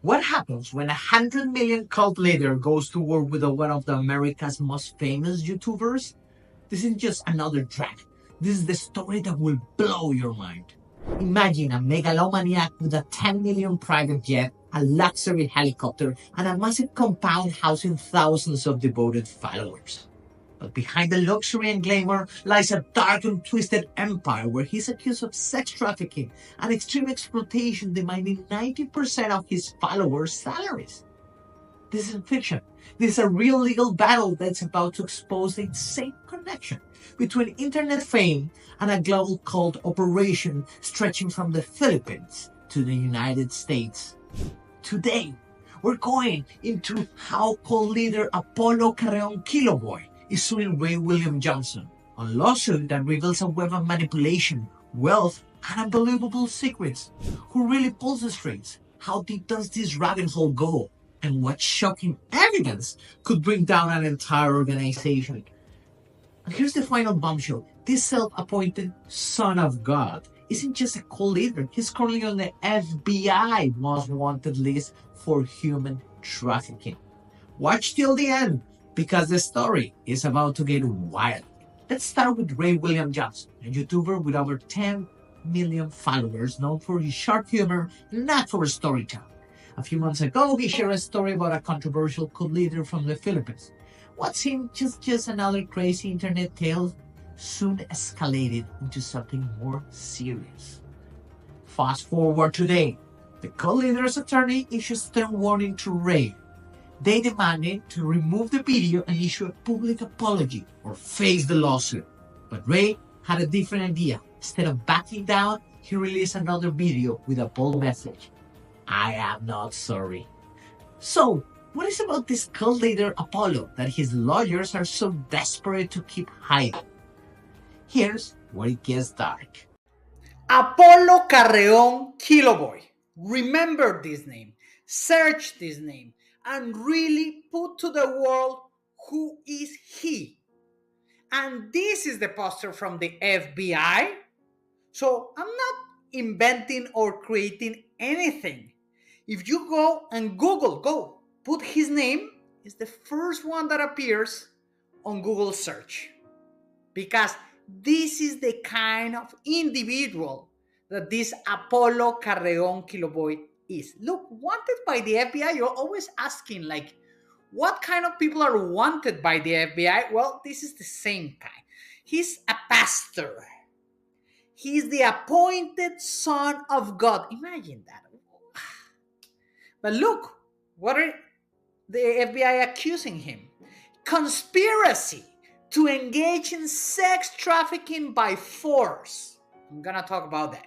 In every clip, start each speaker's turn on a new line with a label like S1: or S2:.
S1: What happens when 100 million cult leader goes to war with one of the America's most famous YouTubers? This isn't just another track. This is the story that will blow your mind. Imagine a megalomaniac with a 10 million private jet, a luxury helicopter, and a massive compound housing thousands of devoted followers. But behind the luxury and glamour lies a dark and twisted empire where he's accused of sex trafficking and extreme exploitation, demanding 90% of his followers' salaries. This isn't fiction. This is a real legal battle that's about to expose the insane connection between internet fame and a global cult operation stretching from the Philippines to the United States. Today, we're going into how cult leader Apollo Carreon Quiboloy is suing Ray William Johnson, a lawsuit that reveals a web of manipulation, wealth, and unbelievable secrets. Who really pulls the strings? How deep does this rabbit hole go? And what shocking evidence could bring down an entire organization? And here's the final bombshell. This self-appointed son of God isn't just a cult leader. He's currently on the FBI most wanted list for human trafficking. Watch till the end, because the story is about to get wild. Let's start with Ray William Johnson, a YouTuber with over 10 million followers, known for his sharp humor, not for storytelling. A few months ago, he shared a story about a controversial cult leader from the Philippines. What seemed just another crazy internet tale soon escalated into something more serious. Fast forward today, the cult leader's attorney issues stern warning to Ray. They demanded to remove the video and issue a public apology or face the lawsuit. But Ray had a different idea. Instead of backing down, he released another video with a bold message. I am not sorry. So, what is about this cult leader Apollo that his lawyers are so desperate to keep hiding? Here's where it gets dark.
S2: Apollo Carreon Quiboloy. Remember this name, search this name, and really put to the world who is he. And this is the poster from the FBI. So I'm not inventing or creating anything. If you go and go put his name, is the first one that appears on Google search. Because this is the kind of individual that this Apollo Carreon Quiboloy is. Look, wanted by the FBI, you're always asking, like, what kind of people are wanted by the FBI? Well, this is the same kind. He's a pastor. He's the appointed son of God. Imagine that. But look, what are the FBI accusing him? Conspiracy to engage in sex trafficking by force. I'm going to talk about that.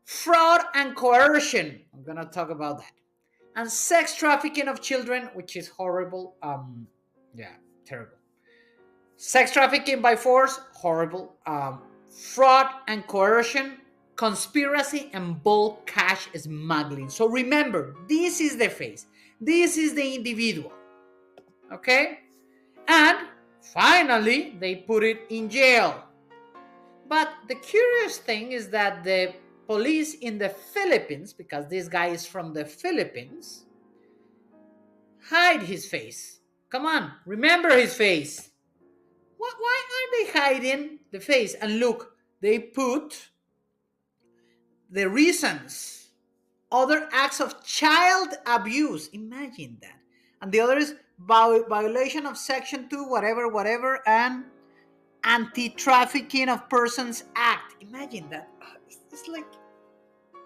S2: Fraud and coercion. I'm going to talk about that. And sex trafficking of children, which is horrible. Terrible. Sex trafficking by force, horrible. Fraud and coercion, conspiracy, and bulk cash smuggling. So remember, this is the face. This is the individual. Okay? And finally, they put it in jail. But the curious thing is that the police in the Philippines, because this guy is from the Philippines, hide his face. Come on, remember his face. Why are they hiding the face? And look, they put the reasons. Other acts of child abuse. Imagine that. And the other is violation of Section 2, whatever, and Anti-Trafficking of Persons Act. Imagine that. It's like,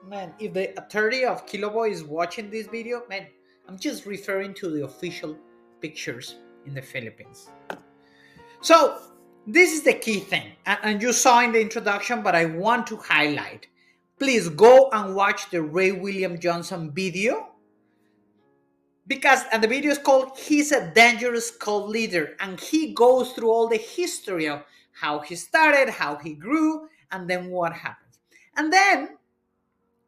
S2: man, if the attorney of Quiboloy is watching this video, man, I'm just referring to the official pictures in the Philippines. So, this is the key thing. And you saw in the introduction, but I want to highlight. Please go and watch the Ray William Johnson video. And the video is called He's a Dangerous Cult Leader. And he goes through all the history of how he started, how he grew, and then what happened. And then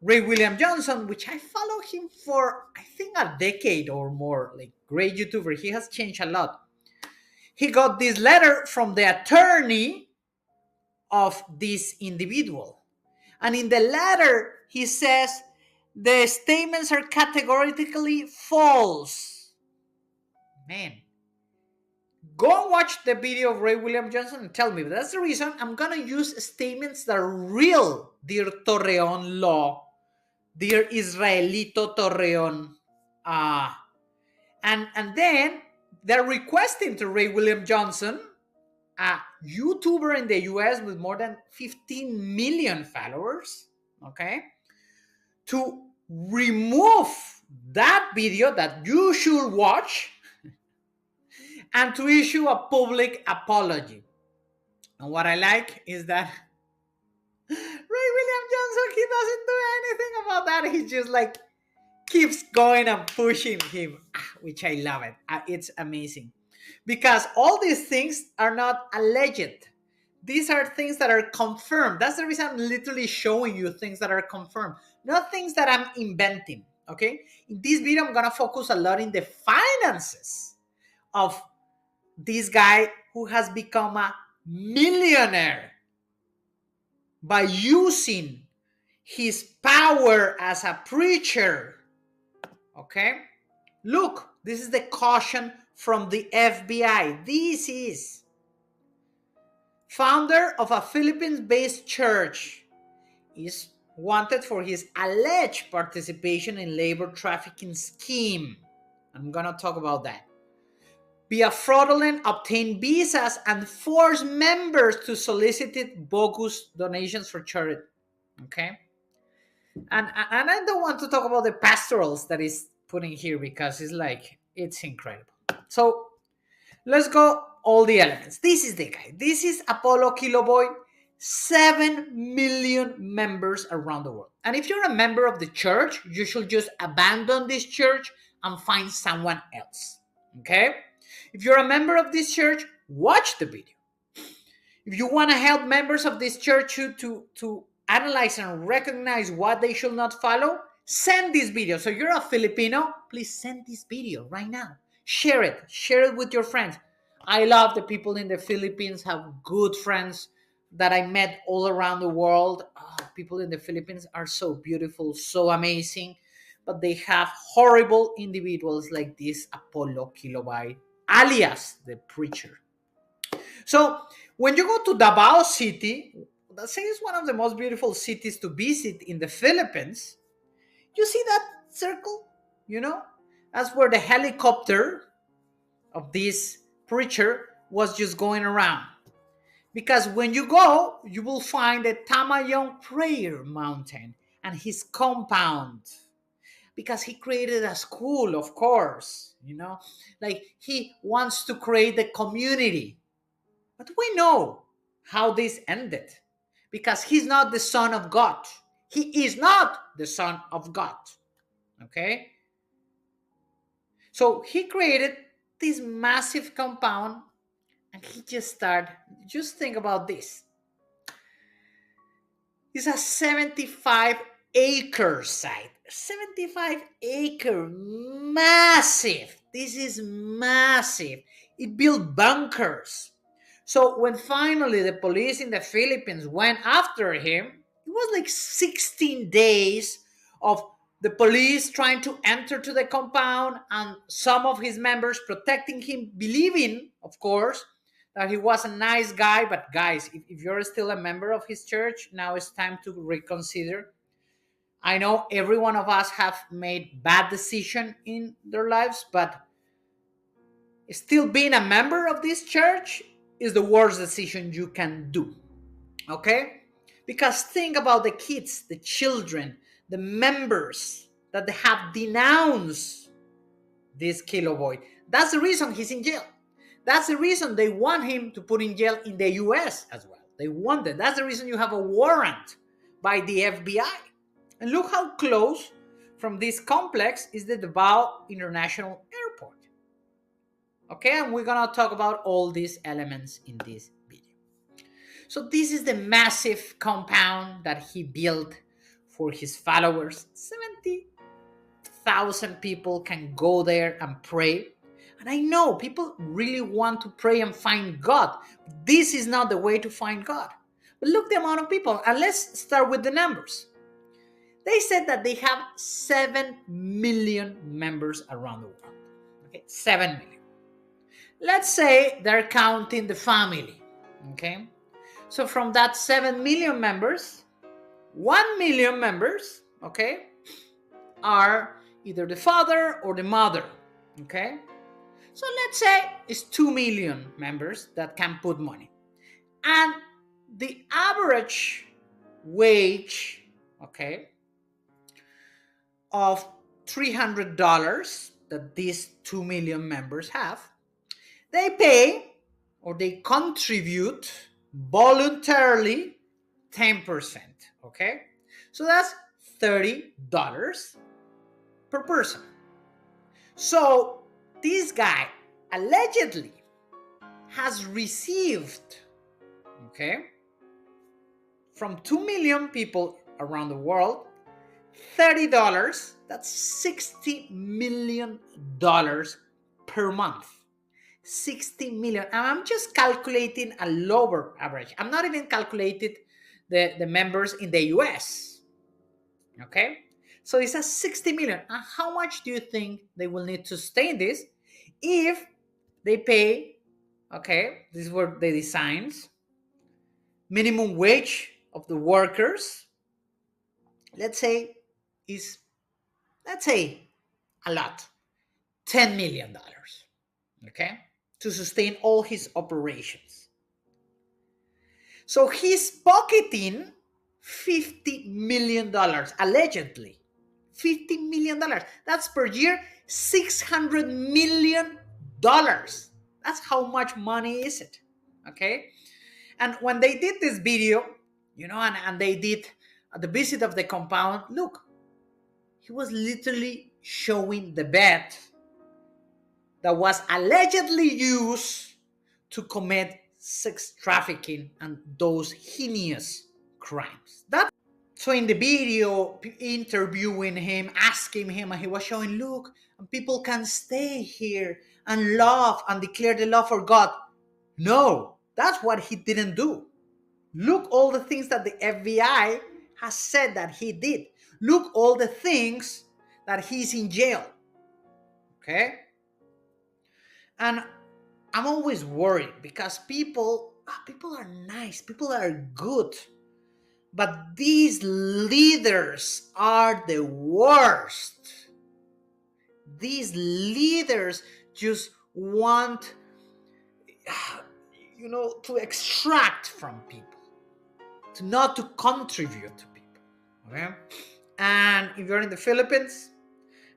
S2: Ray William Johnson, which I follow him for, I think, a decade or more, like great YouTuber. He has changed a lot. He got this letter from the attorney of this individual. And in the letter, he says The statements are categorically false. Man, go and watch the video of Ray William Johnson and tell me. But that's the reason I'm going to use statements that are real, dear Torreon Law, dear Israelito Torreon. And then they're requesting to Ray William Johnson, a YouTuber in the US with more than 15 million followers, okay, to remove that video that you should watch and to issue a public apology. And what I like is that Ray William Johnson, he doesn't do anything about that. He just like keeps going and pushing him, which I love it. It's amazing. Because all these things are not alleged. These are things that are confirmed. That's the reason I'm literally showing you things that are confirmed, not things that I'm inventing, okay? In this video, I'm gonna focus a lot in the finances of this guy who has become a millionaire by using his power as a preacher, okay? Look, this is the caution from the FBI. This is founder of a Philippines-based church is wanted for his alleged participation in labor trafficking scheme. I'm gonna talk about that. Via fraudulent obtain visas and force members to solicit bogus donations for charity. Okay, and I don't want to talk about the pastorals that is putting here because it's incredible. So let's go all the elements. This is the guy. This is Apollo Quiboloy. 7 million members around the world. And if you're a member of the church, you should just abandon this church and find someone else. Okay? If you're a member of this church, watch the video. If you want to help members of this church to analyze and recognize what they should not follow, send this video. So you're a Filipino, please send this video right now. Share it with your friends. I love the people in the Philippines, have good friends that I met all around the world. People in the Philippines are so beautiful, so amazing, but they have horrible individuals like this Apollo Quiboloy, alias the preacher. So when you go to Davao City, that is one of the most beautiful cities to visit in the Philippines. You see that circle? That's where the helicopter of this preacher was just going around. Because when you go, you will find the Tamayong Prayer Mountain and his compound. Because he created a school, of course, like he wants to create the community. But we know how this ended. Because he's not the son of God. He is not the son of God. Okay? So he created this massive compound and he just think about this. It's a 75-acre site. 75-acre, massive. This is massive. It built bunkers. So when finally the police in the Philippines went after him, it was like 16 days of the police trying to enter to the compound and some of his members protecting him, believing, of course, that he was a nice guy. But guys, if you're still a member of his church, now it's time to reconsider. I know every one of us have made bad decisions in their lives, but still being a member of this church is the worst decision you can do. Okay? Because think about the kids, the children, the members that they have denounced this Quiboloy. That's the reason he's in jail. That's the reason they want him to put in jail in the US as well. They want it. That's the reason you have a warrant by the FBI. And look how close from this complex is the Davao International Airport. Okay, and we're gonna talk about all these elements in this video. So this is the massive compound that he built for his followers. 70,000 people can go there and pray. And I know people really want to pray and find God. This is not the way to find God. But look the amount of people. And let's start with the numbers. They said that they have 7 million members around the world. Okay, 7 million. Let's say they're counting the family. Okay, so from that 7 million members, 1 million members, okay, are either the father or the mother. Okay, so let's say it's 2 million members that can put money. And the average wage, okay, of $300 that these 2 million members have, they pay or they contribute voluntarily 10%. Okay, so that's $30 per person. So this guy allegedly has received, okay, from 2 million people around the world, $30, that's $60 million per month. 60 million. And I'm just calculating a lower average. I'm not even calculating the members in the US. Okay? So it's a 60 million. And how much do you think they will need to sustain this if they pay, okay, these were the designs, minimum wage of the workers, let's say a lot, $10 million, okay, to sustain all his operations. So he's pocketing $50 million, allegedly. $50 million. That's per year, $600 million. That's how much money is it, okay? And when they did this video, and they did the visit of the compound, look, he was literally showing the bed that was allegedly used to commit sex trafficking and those heinous crimes. So in the video, interviewing him, asking him, and he was showing, look, people can stay here and love and declare the love for God. No, that's what he didn't do. Look all the things that the FBI has said that he did. Look all the things that he's in jail. Okay? And I'm always worried because people are nice, people are good. But these leaders are the worst. These leaders just want, to extract from people, not to contribute to people. Okay? And if you're in the Philippines,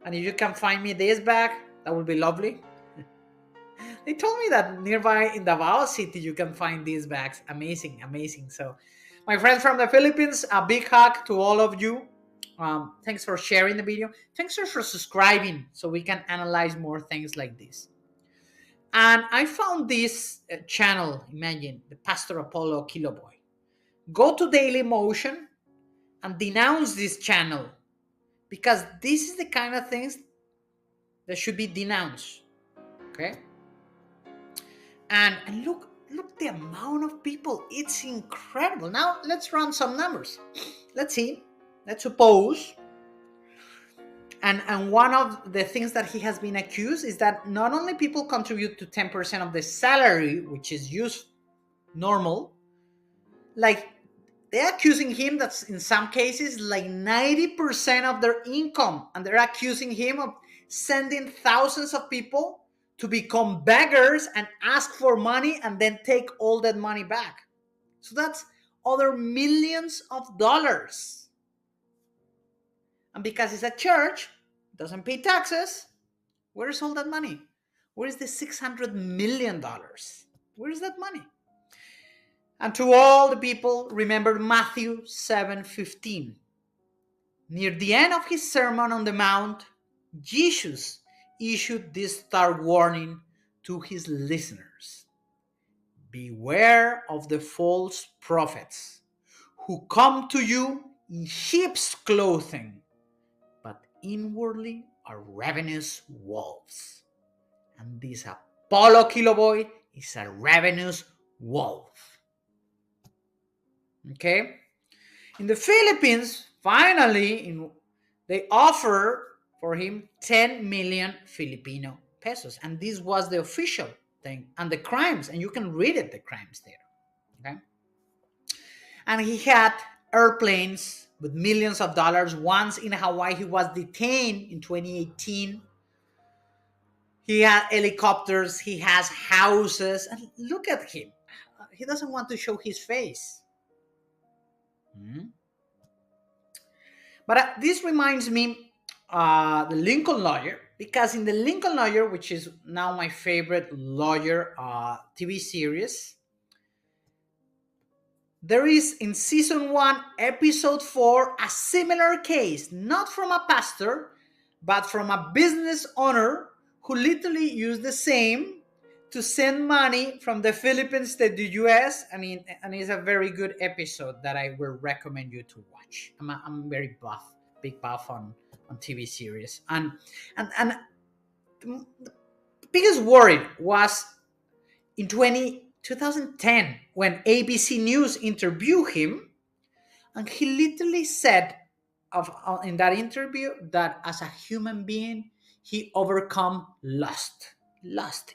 S2: and if you can find me this bag, that would be lovely. They told me that nearby in Davao City, you can find these bags. Amazing, amazing. So, my friends from the Philippines, a big hug to all of you. Thanks for sharing the video. Thanks for subscribing so we can analyze more things like this. And I found this channel, imagine, the Pastor Apollo Quiboloy. Go to Daily Motion and denounce this channel because this is the kind of things that should be denounced. Okay? And look the amount of people. It's incredible. Now let's run some numbers. Let's see. Let's suppose. And one of the things that he has been accused is that not only people contribute to 10% of the salary, which is normal, like they're accusing him that in some cases like 90% of their income, and they're accusing him of sending thousands of people to become beggars and ask for money and then take all that money back. So that's other millions of dollars. And because it's a church, doesn't pay taxes, where is all that money? Where is the $600 million? Where is that money? And to all the people, remember Matthew 7:15. Near the end of his Sermon on the Mount, Jesus issued this stark warning to his listeners. Beware of the false prophets who come to you in sheep's clothing, but inwardly are ravenous wolves. And this Apollo Quiboloy is a ravenous wolf. Okay? In the Philippines, Finally, they offer for him 10 million Filipino pesos. And this was the official thing. And the crimes, and you can read it, the crimes there. Okay. And he had airplanes with millions of dollars. Once in Hawaii, he was detained in 2018. He had helicopters, he has houses. And look at him. He doesn't want to show his face. Hmm? But this reminds me the Lincoln Lawyer, because in the Lincoln Lawyer, which is now my favorite lawyer TV series, there is in season 1, episode 4, a similar case, not from a pastor, but from a business owner who literally used the same to send money from the Philippines to the US. I mean, and it's a very good episode that I will recommend you to watch. I'm very big buff on TV series. And the biggest worry was in 2010 when ABC News interviewed him, and he literally said in that interview that as a human being he overcome lust,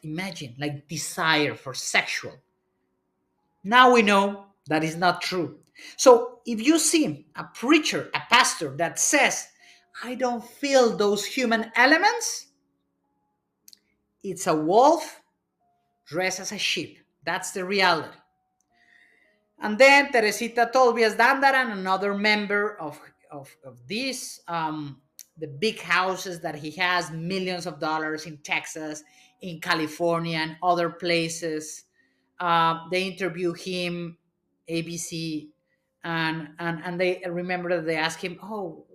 S2: imagine, like desire for sexual. Now we know that is not true. So if you see a preacher, a pastor that says, I don't feel those human elements, it's a wolf dressed as a sheep. That's the reality. And then Teresita Tolbias Dandaran, another member of this, the big houses that he has, millions of dollars in Texas, in California, and other places. They interview him, ABC, and they remember that they asked him, "Oh,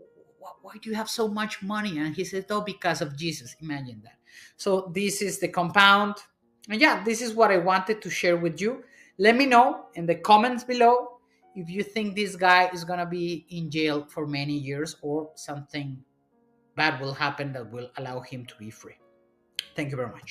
S2: why do you have so much money?" And he said, "Oh, because of Jesus." Imagine that. So this is the compound, and yeah, this is what I wanted to share with you. Let me know in the comments below if you think this guy is gonna be in jail for many years or something bad will happen that will allow him to be free. Thank you very much.